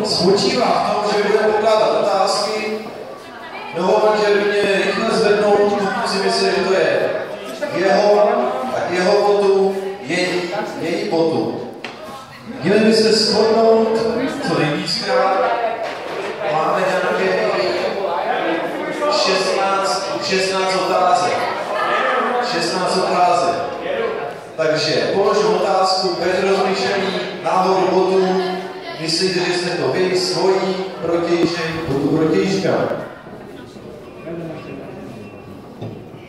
Spočívá v tom, že budeme pokládat otázky, novomanželně rychle zvednout, pokud si myslí, že to je jeho botu, její botu. Měli by se shodnout co nejvíckrát. Máme nějaké 16 otázek. 16 otázek. Takže položím otázku bez rozmýšlení, náhodou botu. Myslíte, že jste to vy, svojí protějšek, botu protějška.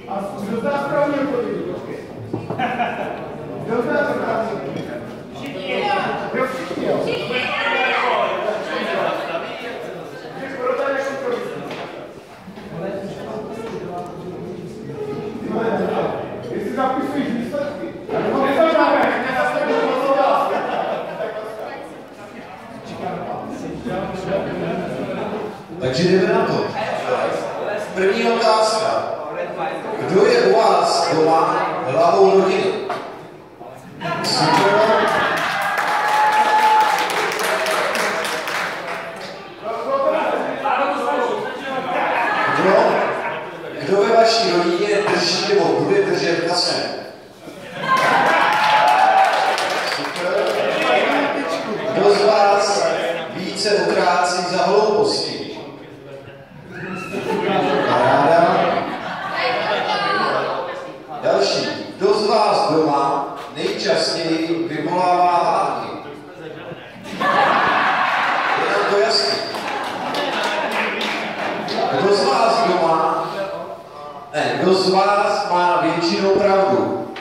A kdo zná správně odpověď? Kdo zná správně odpověď? Všichni. Jestli zapisujíš výsledky, takže jdeme na to. První otázka. Kdo je u vás doma hlavou rodiny? Super. Kdo ve vaší rodině drží nebo bude držet kasem? Super. Kdo z vás více utrácí za hlouposti? Ráda. Další. Kdo z vás doma nejčastěji vyvolává hádky? Je nám to jasný. Kdo z vás má většinou pravdu?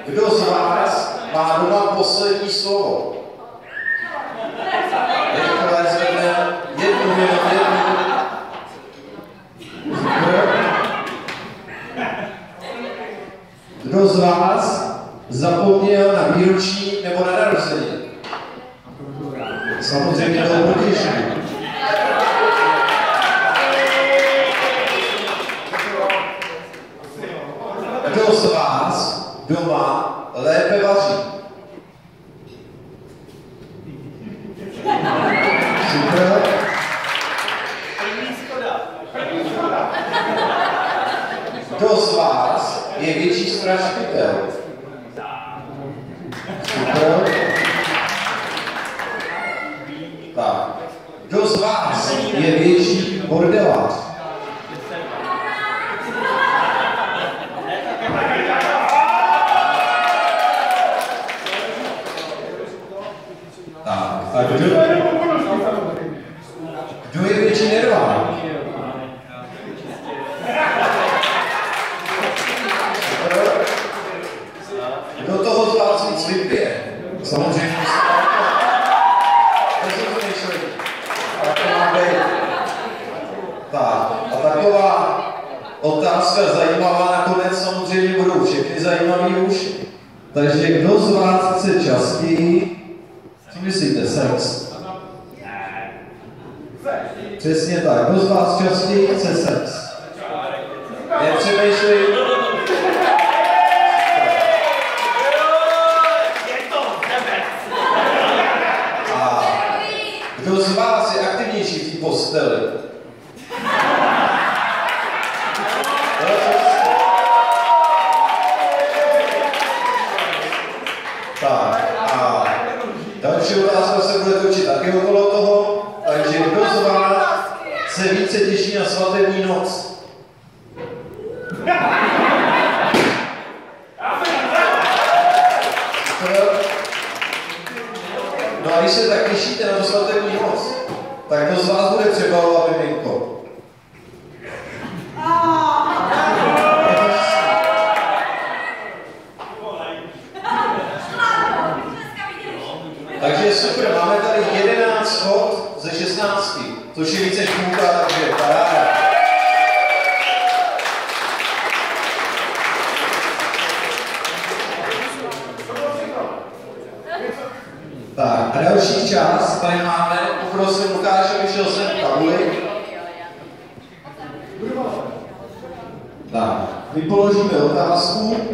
Kdo z vás má doma poslední slovo? Rychle zvedne jednu. Kdo z vás zapomněl na výročí nebo na narození? Samozřejmě to protější. Kdo z vás doma lépe vaří? Super. Kdo z vás je větší strašpitel? Super. Tak. Kdo z vás je větší bordelář? Tak. A kdo je větší nerván? Kdo toho z vás víc vypije? Samozřejmě. Tak, a taková otázka zajímavá, nakonec samozřejmě budou všechny zajímavé už. Takže kdo z vás chce častěji, co myslíte, sex? Přesně tak, kdo z vás častěji chce sex? Nepřemýšlej. A kdo z vás je aktivnější v té posteli? Tak a další otázka se bude točit taky okolo toho, takže kdo z vás se více těší na svatební noc? No a když se tak těšíte na svatební noc, tak kdo z vás bude přebalovat miminko? Takže super, máme tady 11 schod ze 16, což je více než půlka, takže paráda. Tak a další část tady máme, poprosím Lukáše, vyšel jsem tabuli. Tak, my položíme otázku.